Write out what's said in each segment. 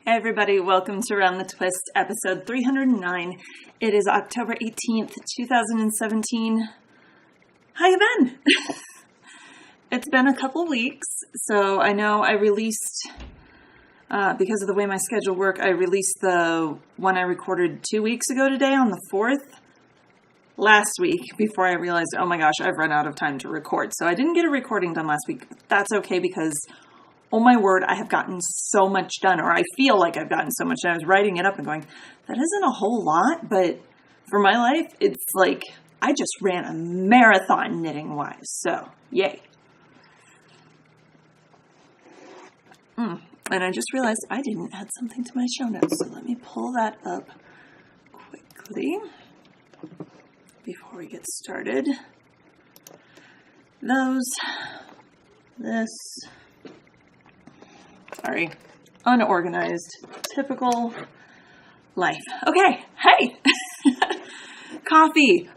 Hey everybody, welcome to Around the Twist, episode 309. It is October 18th, 2017. How you been? It's been a couple weeks, so I know I released, because of the way my schedule worked, I released the one I recorded 2 weeks ago today on the 4th, last week, before I realized, oh my gosh, I've run out of time to record. So I didn't get a recording done last week, but that's okay because oh my word, I have gotten so much done, or I feel like I've gotten so much done. I was writing it up and going, that isn't a whole lot, but for my life, it's like I just ran a marathon knitting-wise, so yay. And I just realized I didn't add something to my show notes, so let me pull that up quickly before we get started. Sorry, unorganized, typical life. Okay, hey, coffee,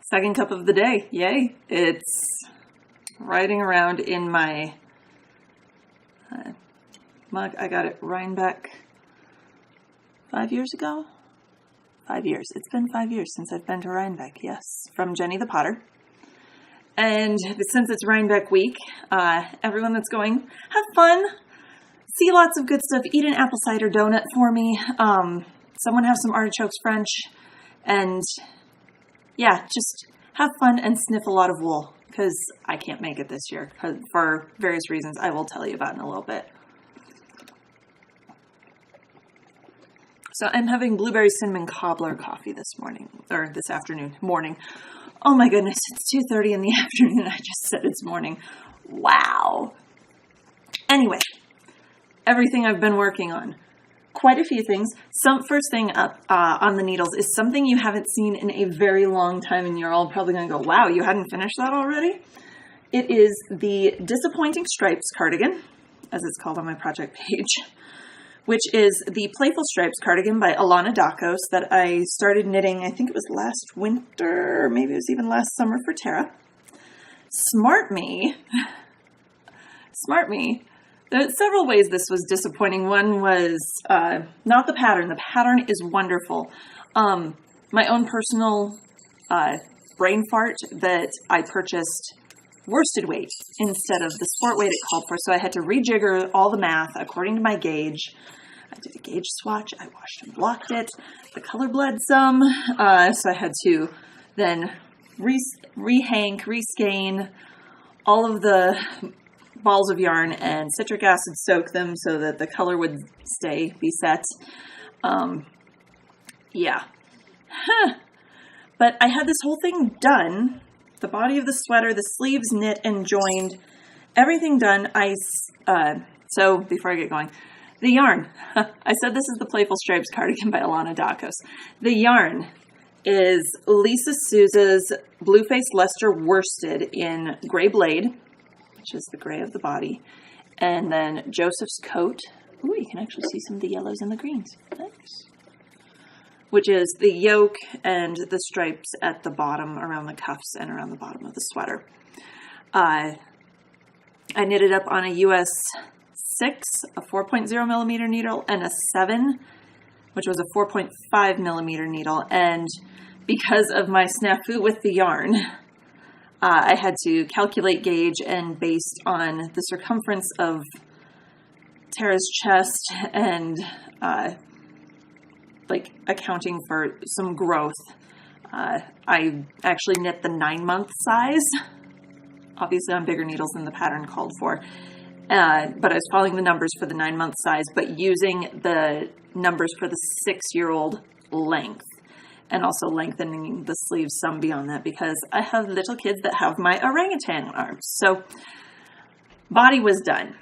second cup of the day, yay. It's riding around in my mug. I got it Rhinebeck 5 years ago. 5 years, it's been 5 years since I've been to Rhinebeck, yes, from Jenny the Potter. And since it's Rhinebeck week, everyone that's going, have fun, see lots of good stuff, eat an apple cider donut for me, someone have some artichokes French, and yeah, just have fun and sniff a lot of wool, because I can't make it this year, for various reasons I will tell you about in a little bit. So I'm having blueberry cinnamon cobbler coffee this morning. Oh my goodness, it's 2:30 in the afternoon. I just said it's morning. Wow. Anyway, everything I've been working on. Quite a few things. First thing up on the needles is something you haven't seen in a very long time, and you're all probably going to go, wow, you hadn't finished that already? It is the Disappointing Stripes cardigan, as it's called on my project page, which is the Playful Stripes cardigan by Alana Dakos that I started knitting, I think it was last winter, or maybe it was even last summer for Tara. Smart me. There's several ways this was disappointing. One was not the pattern. The pattern is wonderful. My own personal brain fart that I purchased worsted weight instead of the sport weight it called for, so I had to rejigger all the math according to my gauge. I did a gauge swatch, I washed and blocked it, the color bled some, so I had to then rehank, reskein all of the balls of yarn and citric acid soak them so that the color would be set. Yeah. But I had this whole thing done. The body of the sweater, the sleeves knit and joined, everything done. So before I get going, the yarn. I said this is the Playful Stripes cardigan by Alana Dakos. The yarn is Lisa Souza's Blueface Leicester worsted in Gray Blade, which is the gray of the body, and then Joseph's Coat. Ooh, you can actually see some of the yellows and the greens. Nice. Which is the yoke and the stripes at the bottom around the cuffs and around the bottom of the sweater. I knitted up on a US 6, a 4.0 millimeter needle, and a 7, which was a 4.5 millimeter needle. And because of my snafu with the yarn, I had to calculate gauge, and based on the circumference of Tara's chest and accounting for some growth, I actually knit the 9-month size, obviously on bigger needles than the pattern called for, but I was following the numbers for the 9-month size, but using the numbers for the 6-year-old length, and also lengthening the sleeves some beyond that, because I have little kids that have my orangutan arms. So body was done.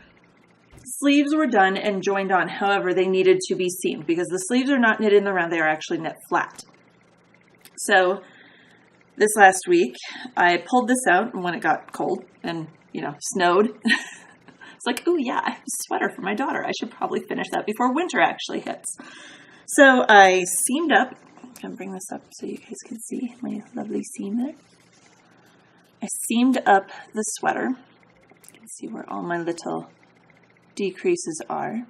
Sleeves were done and joined on. However, they needed to be seamed because the sleeves are not knit in the round. They are actually knit flat. So this last week, I pulled this out when it got cold and, snowed. It's like, oh yeah, I have a sweater for my daughter. I should probably finish that before winter actually hits. So I seamed up. I'm going to bring this up so you guys can see my lovely seam there. I seamed up the sweater. You can see where all my little decreases are.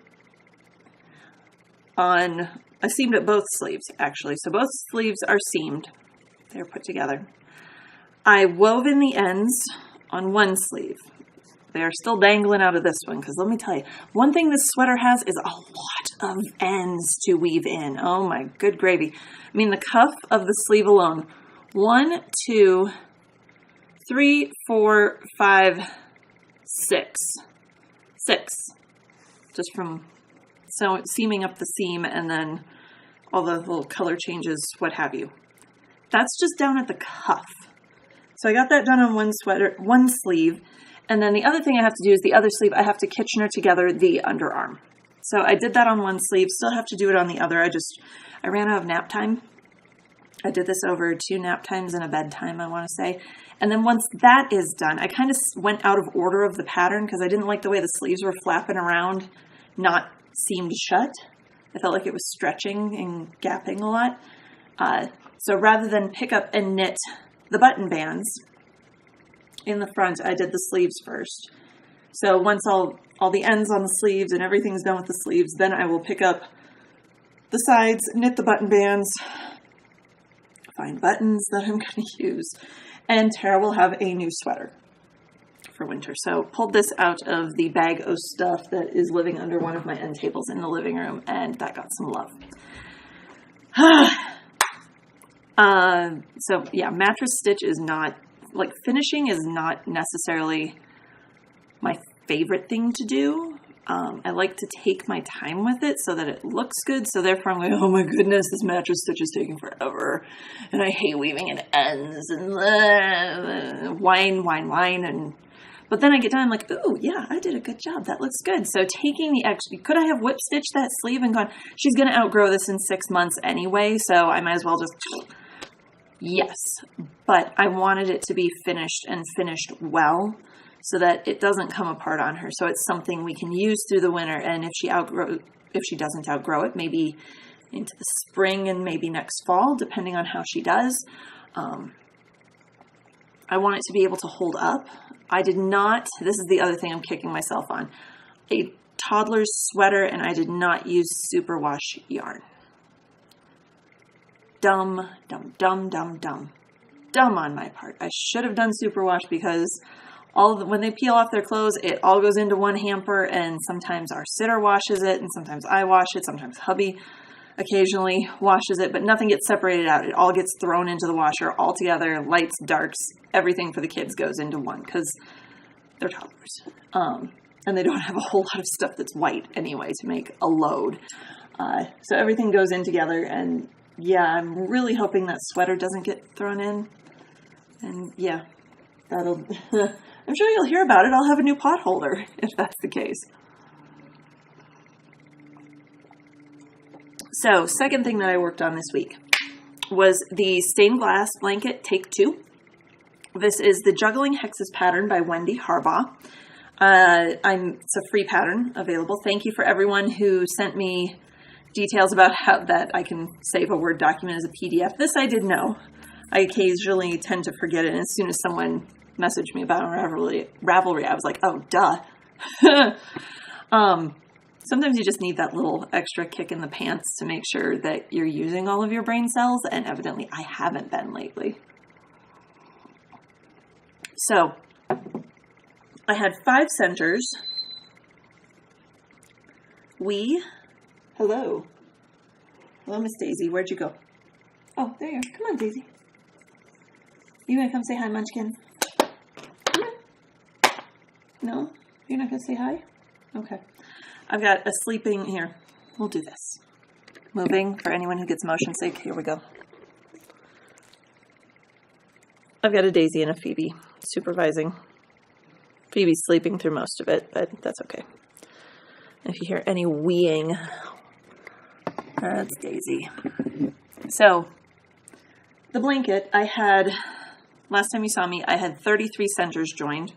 on, I seamed at both sleeves actually. So both sleeves are seamed. They're put together. I wove in the ends on one sleeve. They are still dangling out of this one because let me tell you, one thing this sweater has is a lot of ends to weave in. Oh my good gravy. I mean, the cuff of the sleeve alone, 1, 2, 3, 4, 5, 6. 6. Just from seaming up the seam and then all the little color changes, what have you. That's just down at the cuff. So I got that done on one sleeve. And then the other thing I have to do is the other sleeve, I have to Kitchener together the underarm. So I did that on one sleeve, still have to do it on the other. I ran out of nap time. I did this over 2 nap times and a bedtime, I want to say. And then once that is done, I kind of went out of order of the pattern because I didn't like the way the sleeves were flapping around, not seamed shut. I felt like it was stretching and gapping a lot. So rather than pick up and knit the button bands in the front, I did the sleeves first. So once all the ends on the sleeves and everything's done with the sleeves, then I will pick up the sides, knit the button bands, find buttons that I'm going to use, and Tara will have a new sweater for winter. So pulled this out of the bag of stuff that is living under one of my end tables in the living room, and that got some love. So yeah, mattress stitch is not, like, finishing is not necessarily my favorite thing to do. I like to take my time with it so that it looks good. So therefore I'm going, oh my goodness, this mattress stitch is taking forever. And I hate weaving in ends and whine. But then I get done, I'm like, ooh, yeah, I did a good job. That looks good. So taking the extra, could I have whip stitched that sleeve and gone, she's going to outgrow this in 6 months anyway. So I might as well just, yes. But I wanted it to be finished and finished well, so that it doesn't come apart on her. So it's something we can use through the winter. And if she doesn't outgrow it, maybe into the spring and maybe next fall, depending on how she does. I want it to be able to hold up. I did not, this is the other thing I'm kicking myself on, a toddler's sweater, and I did not use superwash yarn. Dumb on my part. I should have done superwash because when they peel off their clothes, it all goes into one hamper, and sometimes our sitter washes it, and sometimes I wash it, sometimes hubby occasionally washes it, but nothing gets separated out. It all gets thrown into the washer all together, lights, darks, everything for the kids goes into one because they're toddlers. And they don't have a whole lot of stuff that's white anyway to make a load. So everything goes in together, and yeah, I'm really hoping that sweater doesn't get thrown in. And yeah, that'll... I'm sure you'll hear about it. I'll have a new pot holder if that's the case. So, second thing that I worked on this week was the stained glass blanket take 2. This is the Juggling Hexes pattern by Wendy Harbaugh. It's a free pattern available. Thank you for everyone who sent me details about how that I can save a Word document as a PDF. This I did know. I occasionally tend to forget it, and as soon as someone messaged me about Ravelry, I was like, oh, duh. Sometimes you just need that little extra kick in the pants to make sure that you're using all of your brain cells, and evidently I haven't been lately. So, I had 5 centers. Hello, Miss Daisy, where'd you go? Oh, there you are. Come on, Daisy. You gonna come say hi, Munchkin? No? You're not going to say hi? Okay. I've got a sleeping... Here, we'll do this. Moving, for anyone who gets motion sick. Here we go. I've got a Daisy and a Phoebe supervising. Phoebe's sleeping through most of it, but that's okay. If you hear any weeing, that's Daisy. So, the blanket, I had... Last time you saw me, I had 33 centers joined.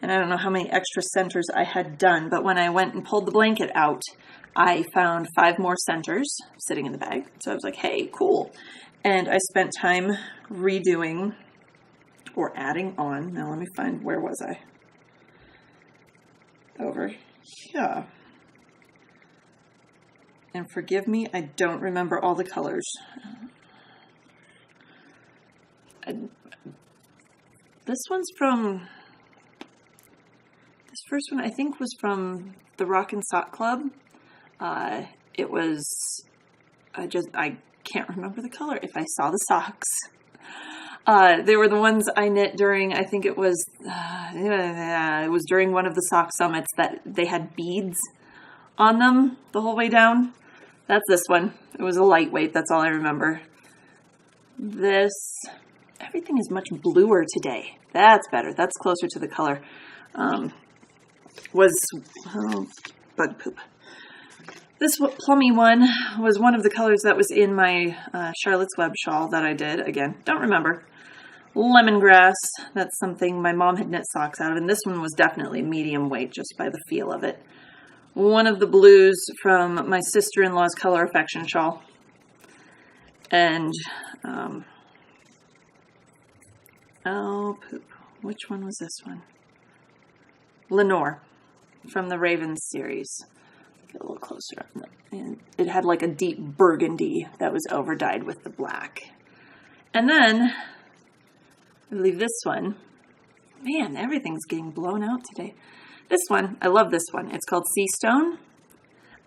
And I don't know how many extra centers I had done, but when I went and pulled the blanket out, I found 5 more centers sitting in the bag. So I was like, hey, cool. And I spent time redoing or adding on. Now let me find, where was I? Over here. And forgive me, I don't remember all the colors. This one's from, this first one I think was from the Rock and Sock Club. It was, I can't remember the color. If I saw the socks. They were the ones I knit during, I think it was during one of the sock summits that they had beads on them the whole way down. That's this one. It was a lightweight. That's all I remember. This, everything is much bluer today. That's better. That's closer to the color. Bug poop. This plummy one was one of the colors that was in my Charlotte's Web shawl that I did. Again, don't remember. Lemongrass. That's something my mom had knit socks out of. And this one was definitely medium weight just by the feel of it. One of the blues from my sister-in-law's Color Affection shawl. And, oh, poop. Which one was this one? Lenore from the Ravens series. Get a little closer up. And it had like a deep burgundy that was overdyed with the black. And then, I believe this one. Man, everything's getting blown out today. This one, I love this one. It's called Sea Stone.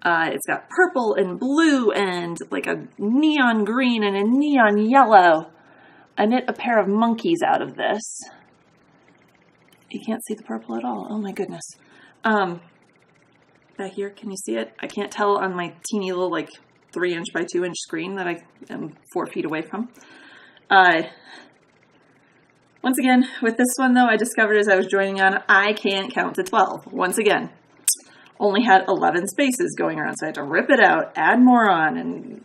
It's got purple and blue and like a neon green and a neon yellow. I knit a pair of monkeys out of this. You can't see the purple at all. Oh my goodness. Back here, can you see it? I can't tell on my teeny little like 3-inch by 2-inch screen that I am 4 feet away from. Once again, with this one though, I discovered as I was joining on, I can't count to 12. Once again, only had 11 spaces going around, so I had to rip it out, add more on, and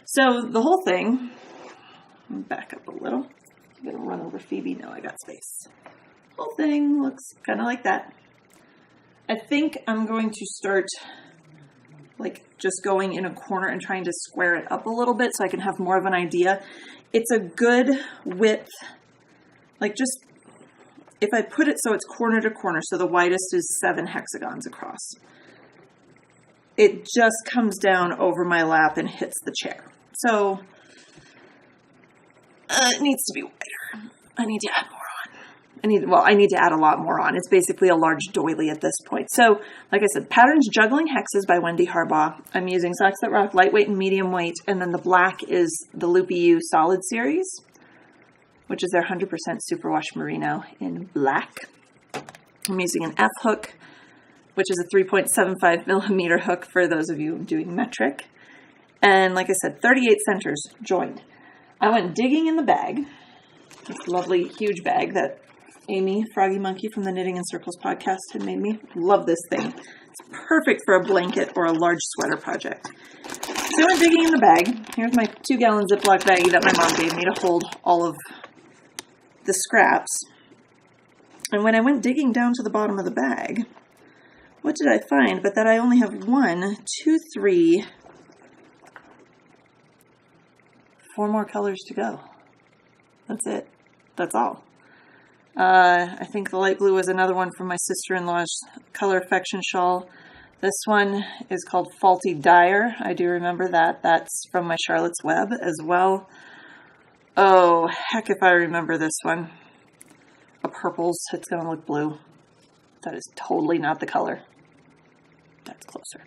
so the whole thing, back up a little. I'm gonna run over Phoebe. No, I got space. Whole thing looks kind of like that. I think I'm going to start like just going in a corner and trying to square it up a little bit so I can have more of an idea. It's a good width. Like just, if I put it so it's corner to corner, so the widest is 7 hexagons across, it just comes down over my lap and hits the chair. So it needs to be wider. I need to add more on. I need to add a lot more on. It's basically a large doily at this point. So, like I said, Patterns Juggling Hexes by Wendy Harbaugh. I'm using Socks That Rock, lightweight and medium weight, and then the black is the Loopy U Solid Series, which is their 100% superwash merino in black. I'm using an F hook, which is a 3.75 millimeter hook for those of you doing metric. And like I said, 38 centers joined. I went digging in the bag, this lovely huge bag that Amy, Froggy Monkey from the Knitting in Circles podcast had made me. Love this thing. It's perfect for a blanket or a large sweater project. So I went digging in the bag. Here's my 2-gallon Ziploc baggie that my mom gave me to hold all of the scraps. And when I went digging down to the bottom of the bag, what did I find but that I only have 4 more colors to go. That's it. That's all. I think the light blue was another one from my sister-in-law's Color Affection shawl. This one is called Faulty Dyer. I do remember that. That's from my Charlotte's Web as well. Oh, heck if I remember this one. A purples. It's going to look blue. That is totally not the color. That's closer.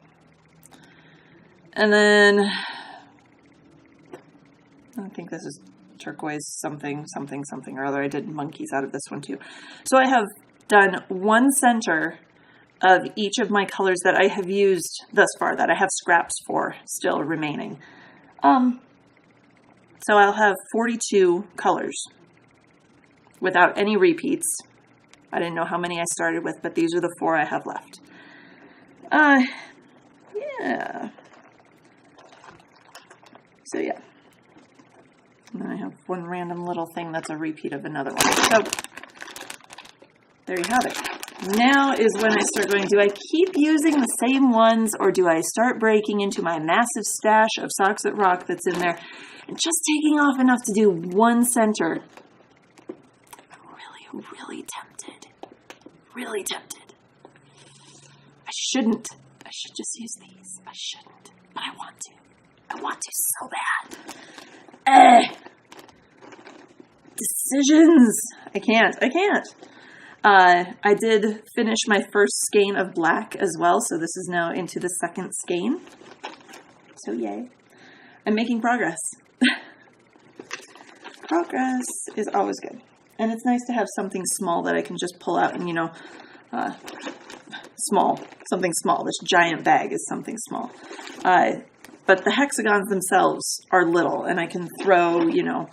And then I think this is turquoise something or other. I did monkeys out of this one too. So I have done 1 center of each of my colors that I have used thus far, that I have scraps for still remaining. So I'll have 42 colors without any repeats. I didn't know how many I started with, but these are the 4 I have left. Yeah. So yeah. And then I have one random little thing that's a repeat of another one. So there you have it. Now is when I start going, do I keep using the same ones or do I start breaking into my massive stash of Socks That Rock that's in there and just taking off enough to do 1 center? I'm really tempted. Really tempted. I should just use these. I shouldn't, but I want to. I want to so bad. Decisions. I can't. I did finish my first skein of black as well, so this is now into the second skein. So yay. I'm making progress. Progress is always good. And it's nice to have something small that I can just pull out and, you know, something small. This giant bag is something small. But the hexagons themselves are little, and I can throw, you know,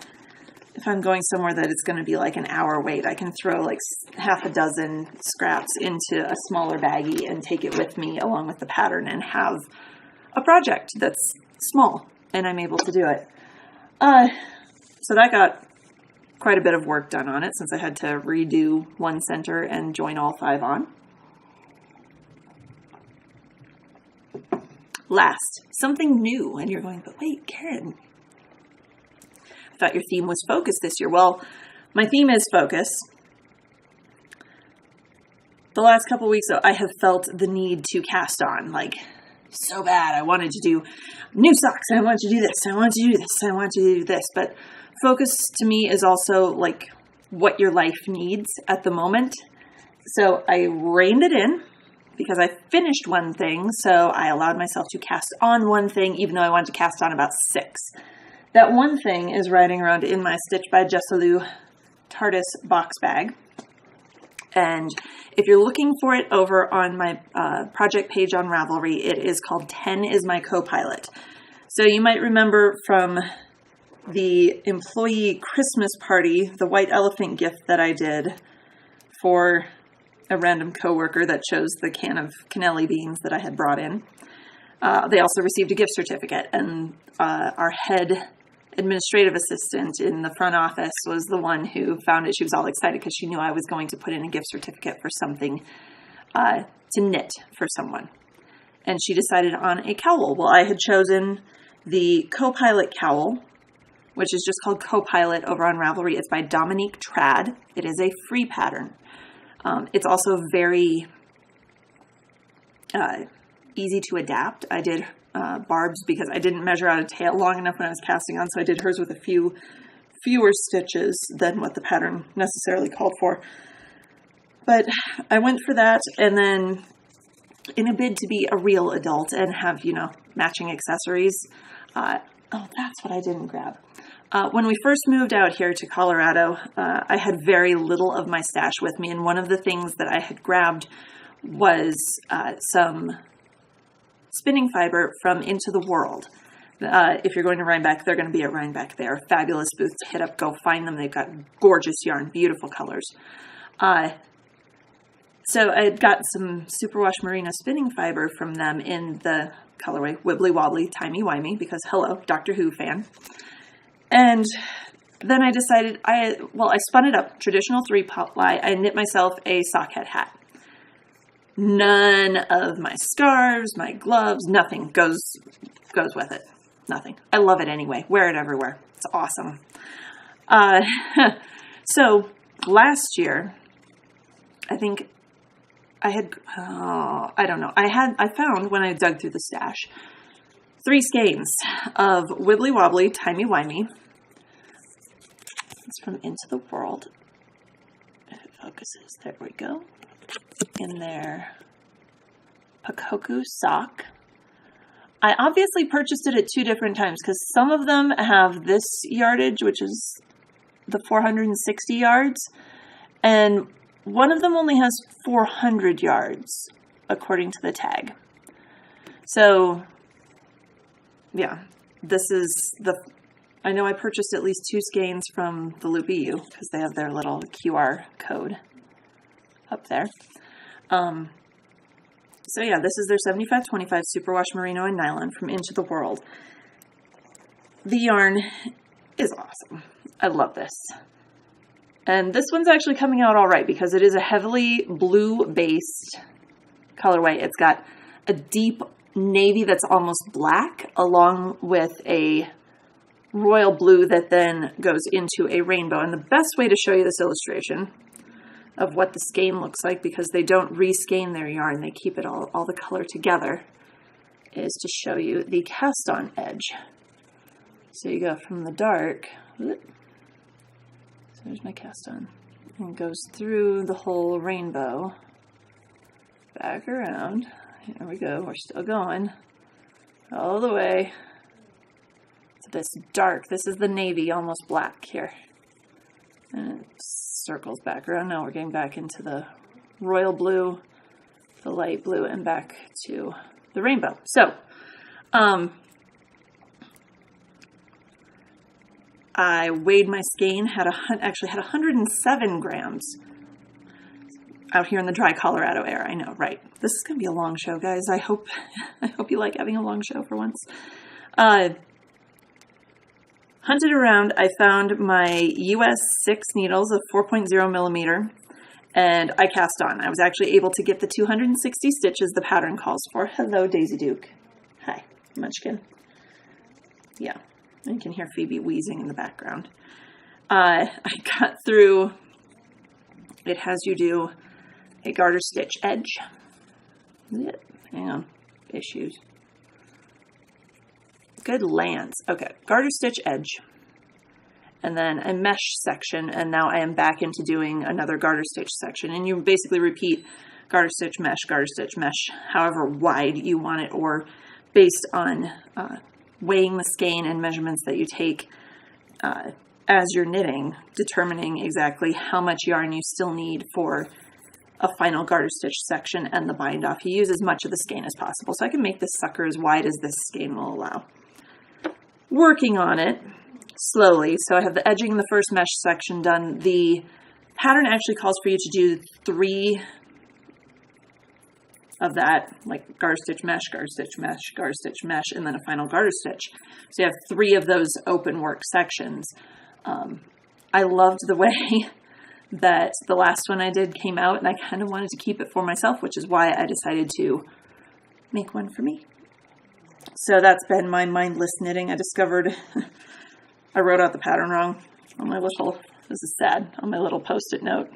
if I'm going somewhere that it's going to be like an hour wait, I can throw like half a dozen scraps into a smaller baggie and take it with me along with the pattern and have a project that's small, and I'm able to do it. So that got quite a bit of work done on it since I had to redo one center and join all 5 on. Last, something new, and you're going, but wait, Karen, I thought your theme was focus this year. Well, my theme is focus. The last couple weeks, though, I have felt the need to cast on, like, so bad. I wanted to do new socks, and I wanted to do this, and I wanted to do this, and I wanted to do this, but focus to me is also like what your life needs at the moment. So I reined it in because I finished one thing. So I allowed myself to cast on one thing, even though I wanted to cast on about 6. That one thing is riding around in my Stitch by Jessalou TARDIS Box Bag. And if you're looking for it over on my project page on Ravelry, it is called 10 is my co-pilot. So you might remember from the employee Christmas party, the white elephant gift that I did for a random coworker that chose the can of cannelli beans that I had brought in. They also received a gift certificate, and our head administrative assistant in the front office was the one who found it. She was all excited because she knew I was going to put in a gift certificate for something to knit for someone. And she decided on a cowl. Well, I had chosen the co-pilot cowl, which is just called Co-Pilot over on Ravelry. It's by Dominique Trad. It is a free pattern. It's also very easy to adapt. I did Barb's because I didn't measure out a tail long enough when I was casting on, so I did hers with a fewer stitches than what the pattern necessarily called for. But I went for that, and then in a bid to be a real adult and have, you know, matching accessories. Oh, that's what I didn't grab. When we first moved out here to Colorado, I had very little of my stash with me, and one of the things that I had grabbed was some spinning fiber from Into the World. If you're going to Rhinebeck, they're going to be at Rhinebeck. They are fabulous booths to hit up. Go find them. They've got gorgeous yarn, beautiful colors. So I had got some superwash merino spinning fiber from them in the colorway Wibbly Wobbly Timey Wimey, because hello, Doctor Who fan. And then I decided, I spun it up, traditional 3-ply. I knit myself a sockhead hat. None of my scarves, my gloves, nothing goes with it. Nothing. I love it anyway. Wear it everywhere. It's awesome. So last year, I think I had, I don't know. I found when I dug through the stash, 3 skeins of Wibbly Wobbly Timey Wimey. It's from Into the World. If it focuses, there we go. In their Pakoku sock. I obviously purchased it at 2 different times because some of them have this yardage, which is the 460 yards, and one of them only has 400 yards according to the tag. So yeah, this is I know I purchased at least 2 skeins from the Lubiu because they have their little QR code up there. So yeah, this is their 75/25 superwash merino and nylon from Into the World. The yarn is awesome. I love this. And this one's actually coming out all right because it is a heavily blue-based colorway. It's got a deep navy that's almost black along with a royal blue that then goes into a rainbow. And the best way to show you this illustration, of what the skein looks like, because they don't reskein their yarn. They keep it all the color together, is to show you the cast on edge. So you go from the dark, so there's my cast on, and it goes through the whole rainbow, back around, here we go, we're still going, all the way to this dark, this is the navy, almost black here, and it circles back around. Now we're getting back into the royal blue, the light blue, and back to the rainbow. So, I weighed my skein, actually had 107 grams out here in the dry Colorado air. I know, right? This is going to be a long show, guys. I hope you like having a long show for once. Hunted around, I found my US 6 needles of 4.0 millimeter, and I cast on. I was actually able to get the 260 stitches the pattern calls for. Hello, Daisy Duke. Hi, Munchkin. Yeah, you can hear Phoebe wheezing in the background. I cut through, it has you do a garter stitch edge. Hang on, issues. Good lands. Okay, garter stitch edge. And then a mesh section, and now I am back into doing another garter stitch section. And you basically repeat garter stitch, mesh, however wide you want it, or based on weighing the skein and measurements that you take as you're knitting, determining exactly how much yarn you still need for a final garter stitch section and the bind off. You use as much of the skein as possible. So I can make this sucker as wide as this skein will allow. Working on it slowly. So I have the edging in the first mesh section done. The pattern actually calls for you to do 3 of that, like garter stitch, mesh, garter stitch, mesh, garter stitch, mesh, and then a final garter stitch. So you have 3 of those open work sections. I loved the way that the last one I did came out, and I kind of wanted to keep it for myself, which is why I decided to make one for me. So that's been my mindless knitting. I discovered I wrote out the pattern wrong on my little, this is sad, on my little post-it note.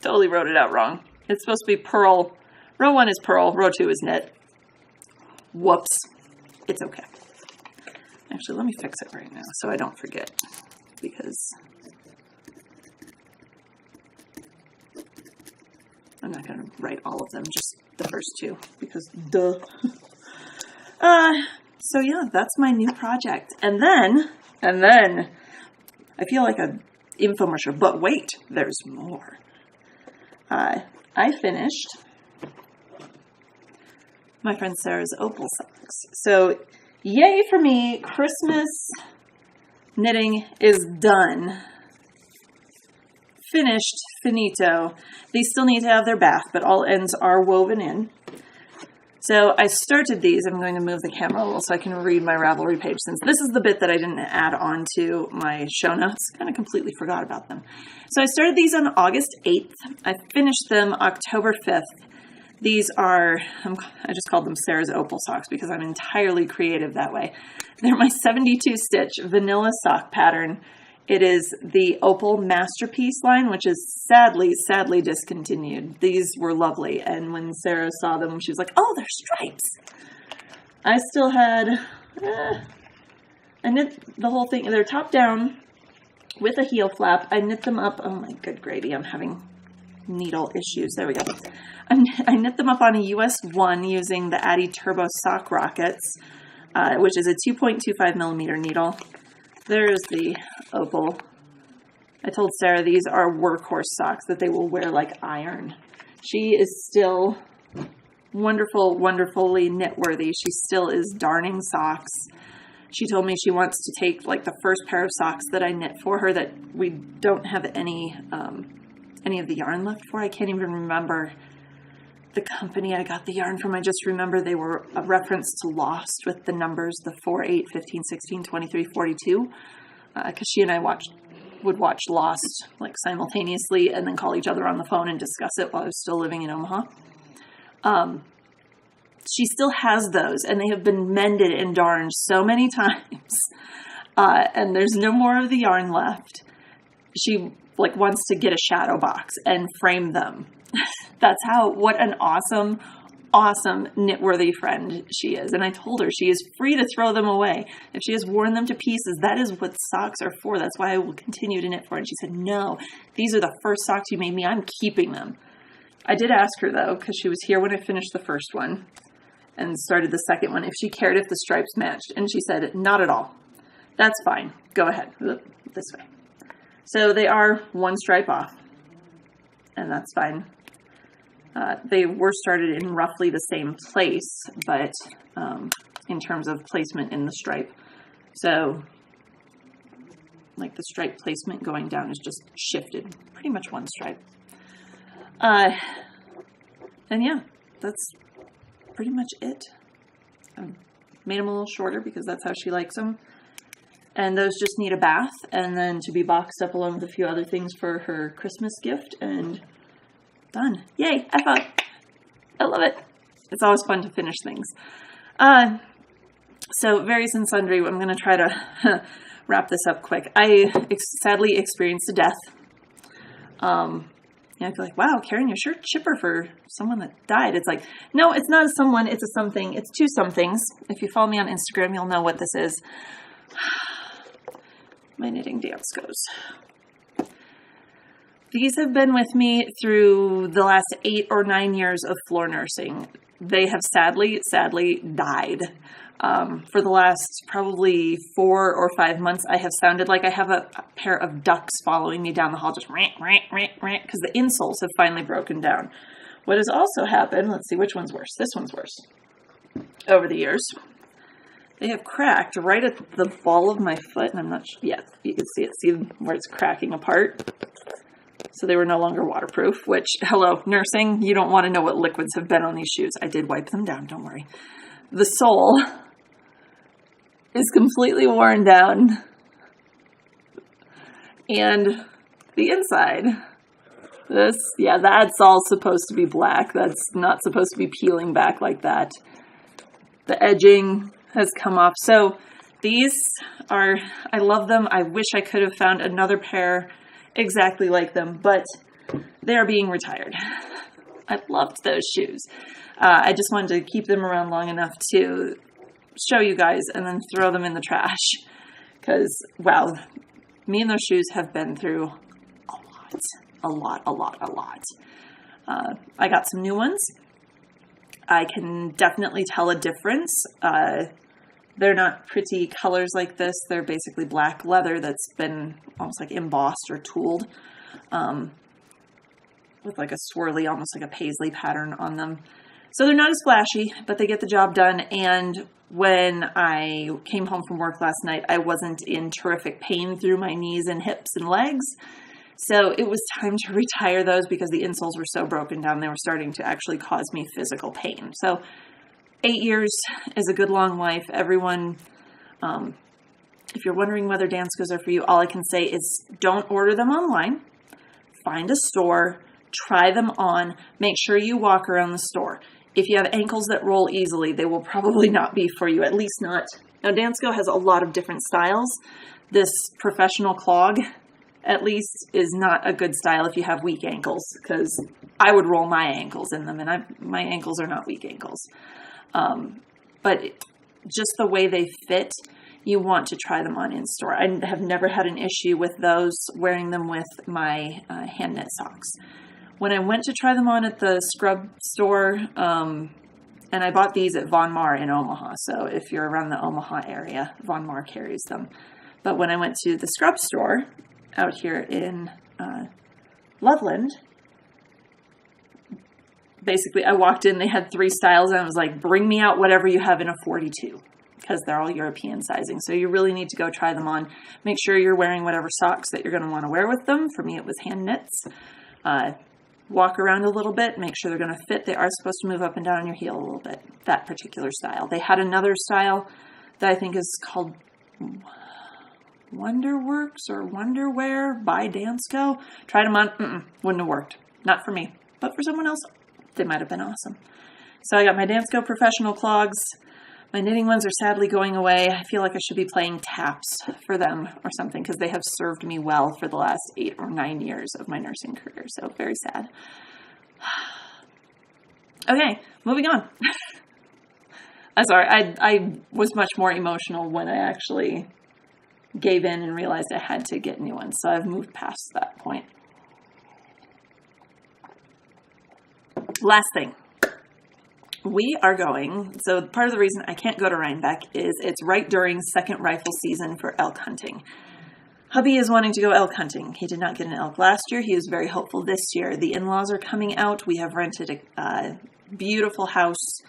Totally wrote it out wrong. It's supposed to be purl. Row 1 is purl, row 2 is knit. Whoops. It's okay. Actually, let me fix it right now so I don't forget, because I'm not going to write all of them, just the first 2, because duh. So yeah, that's my new project. And then, I feel like an infomercial, but wait, there's more. I finished my friend Sarah's Opal socks. So yay for me, Christmas knitting is done. Finished, finito. They still need to have their bath, but all ends are woven in. So I started these. I'm going to move the camera a little so I can read my Ravelry page, since this is the bit that I didn't add on to my show notes. Kind of completely forgot about them. So I started these on August 8th. I finished them October 5th. These are, I just called them Sarah's Opal socks because I'm entirely creative that way. They're my 72 stitch vanilla sock pattern. It is the Opal Masterpiece line, which is sadly discontinued. These were lovely, and when Sarah saw them, she was like, oh, they're stripes. I still had, I knit the whole thing, they're top down with a heel flap. I knit them up, oh my good gravy, I'm having needle issues. There we go. I knit them up on a US 1 using the Addi Turbo Sock Rockets, which is a 2.25 millimeter needle. There's the Opal. I told Sarah these are workhorse socks that they will wear like iron. She is still wonderfully knit-worthy. She still is darning socks. She told me she wants to take like the first pair of socks that I knit for her that we don't have any of the yarn left for. I can't even remember the company I got the yarn from. I just remember they were a reference to Lost with the numbers, the 4, 8, 15, 16, 23, 42. Because she and I would watch Lost like simultaneously and then call each other on the phone and discuss it while I was still living in Omaha. She still has those, and they have been mended and darned so many times. And there's no more of the yarn left. She like wants to get a shadow box and frame them. That's what an awesome knitworthy friend she is. And I told her she is free to throw them away. If she has worn them to pieces, that is what socks are for. That's why I will continue to knit for her. And she said, no, these are the first socks you made me. I'm keeping them. I did ask her though, because she was here when I finished the first one and started the second one, if she cared if the stripes matched. And she said, not at all. That's fine. Go ahead. This way. So they are one stripe off, and that's fine. They were started in roughly the same place, but in terms of placement in the stripe. So like the stripe placement going down is just shifted, pretty much one stripe. And yeah, that's pretty much it. I made them a little shorter because that's how she likes them. And those just need a bath and then to be boxed up along with a few other things for her Christmas gift, and done. Yay, I love it. It's always fun to finish things. So various and sundry, I'm going to try to wrap this up quick. I sadly experienced a death. I feel like, wow, carrying your shirt chipper for someone that died. It's like, no, it's not a someone, it's a something. It's two somethings. If you follow me on Instagram, you'll know what this is. My knitting dance goes. These have been with me through the last 8 or 9 years of floor nursing. They have sadly died. For the last probably 4 or 5 months, I have sounded like I have a pair of ducks following me down the hall, just rant, because the insoles have finally broken down. What has also happened, let's see which one's worse. This one's worse. Over the years, they have cracked right at the ball of my foot, and I'm not sure, yeah, you can see it, see where it's cracking apart. So they were no longer waterproof, which, hello, nursing, you don't want to know what liquids have been on these shoes. I did wipe them down, don't worry. The sole is completely worn down, and the inside, that's all supposed to be black. That's not supposed to be peeling back like that. The edging has come off. So these are, I love them. I wish I could have found another pair exactly like them, but they are being retired. I loved those shoes. I just wanted to keep them around long enough to show you guys and then throw them in the trash, because wow, me and those shoes have been through a lot. I got some new ones. I can definitely tell a difference. They're not pretty colors like this. They're basically black leather that's been almost like embossed or tooled, with like a swirly, almost like a paisley pattern on them. So they're not as flashy, but they get the job done. And when I came home from work last night, I wasn't in terrific pain through my knees and hips and legs. So it was time to retire those because the insoles were so broken down, they were starting to actually cause me physical pain. So 8 years is a good long life. Everyone, if you're wondering whether Danskos are for you, all I can say is don't order them online. Find a store, try them on, make sure you walk around the store. If you have ankles that roll easily, they will probably not be for you, at least not. Now, Dansko has a lot of different styles. This professional clog, at least, is not a good style if you have weak ankles, because I would roll my ankles in them, and my ankles are not weak ankles. But just the way they fit, you want to try them on in store. I have never had an issue with those, wearing them with my hand knit socks. When I went to try them on at the scrub store, and I bought these at Von Maur in Omaha, so if you're around the Omaha area, Von Maur carries them. But when I went to the scrub store out here in Loveland, basically I walked in, they had 3 styles, and I was like, bring me out whatever you have in a 42, because they're all European sizing. So you really need to go try them on. Make sure you're wearing whatever socks that you're going to want to wear with them. For me, it was hand knits. Walk around a little bit, make sure they're going to fit. They are supposed to move up and down on your heel a little bit, that particular style. They had another style that I think is called Wonderworks or Wonderwear by Dansko. Tried them on, wouldn't have worked. Not for me, but for someone else, they might have been awesome. So I got my Dansko professional clogs, My knitting ones are sadly going away. I feel like I should be playing taps for them or something because they have served me well for the last 8 or 9 years of my nursing career. So very sad. Okay, moving on. I'm sorry, I was much more emotional when I actually gave in and realized I had to get new ones. So I've moved past that point. Last thing. We are going, so part of the reason I can't go to Rhinebeck is it's right during second rifle season for elk hunting. Hubby is wanting to go elk hunting. He did not get an elk last year. He was very hopeful this year. The in-laws are coming out. We have rented a beautiful house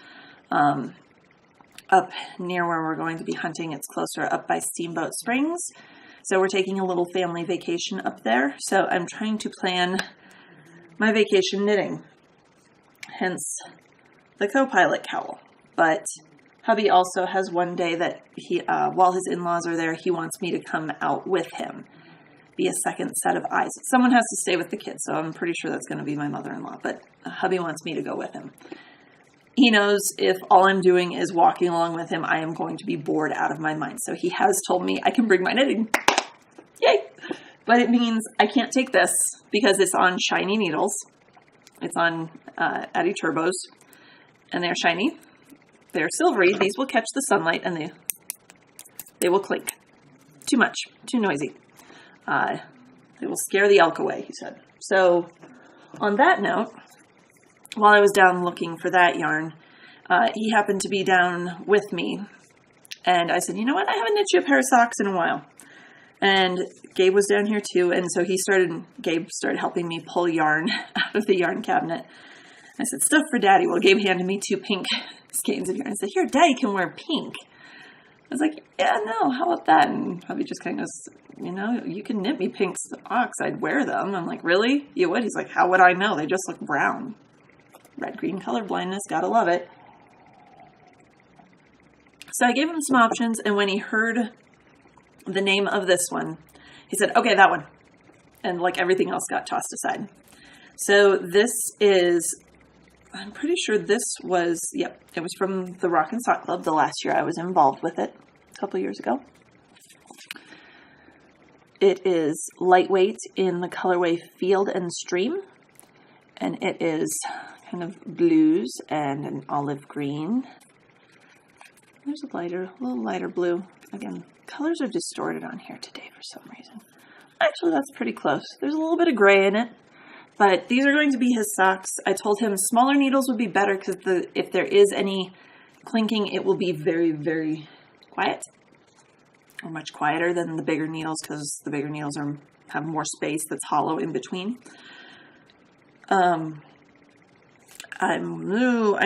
up near where we're going to be hunting. It's closer up by Steamboat Springs. So we're taking a little family vacation up there. So I'm trying to plan my vacation knitting. Hence the co-pilot cowl. But hubby also has one day that he, while his in-laws are there, he wants me to come out with him. Be a second set of eyes. Someone has to stay with the kids, so I'm pretty sure that's going to be my mother-in-law, but hubby wants me to go with him. He knows if all I'm doing is walking along with him, I am going to be bored out of my mind. So he has told me I can bring my knitting. Yay! But it means I can't take this because it's on shiny needles. It's on Addy Turbos. And they're shiny. They're silvery. These will catch the sunlight and they will clink. Too much. Too noisy. They will scare the elk away, he said. So on that note, while I was down looking for that yarn, he happened to be down with me. And I said, you know what? I haven't knit you a pair of socks in a while. And Gabe was down here too. And so Gabe started helping me pull yarn out of the yarn cabinet. I said, stuff for Daddy. Well, Gabe handed me 2 pink skeins of yarn and said, here, Daddy can wear pink. I was like, yeah, no, how about that? And hubby just kind of goes, you know, you can knit me pink socks. I'd wear them. I'm like, really? You would? He's like, how would I know? They just look brown. Red-green color blindness. Gotta love it. So I gave him some options, and when he heard the name of this one, he said, okay, that one. And like everything else got tossed aside. So this is... I'm pretty sure this was, yep, it was from the Rock and Sock Club the last year I was involved with it, a couple years ago. It is lightweight in the colorway Field and Stream, and it is kind of blues and an olive green. There's a little lighter blue. Again, colors are distorted on here today for some reason. Actually, that's pretty close. There's a little bit of gray in it. But these are going to be his socks. I told him smaller needles would be better because if there is any clinking, it will be very, very quiet. Or much quieter than the bigger needles because the bigger needles have more space that's hollow in between. I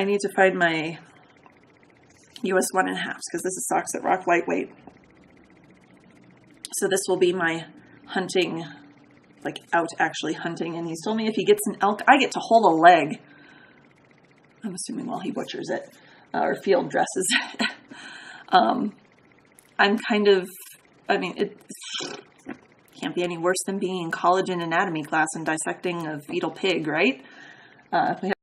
need to find my US 1.5s because this is socks that rock lightweight. So this will be my hunting, like out actually hunting, and he's told me if he gets an elk, I get to hold a leg. I'm assuming while he butchers it, or field dresses it. I'm kind of, I mean, it can't be any worse than being in college in anatomy class and dissecting a fetal pig, right? We have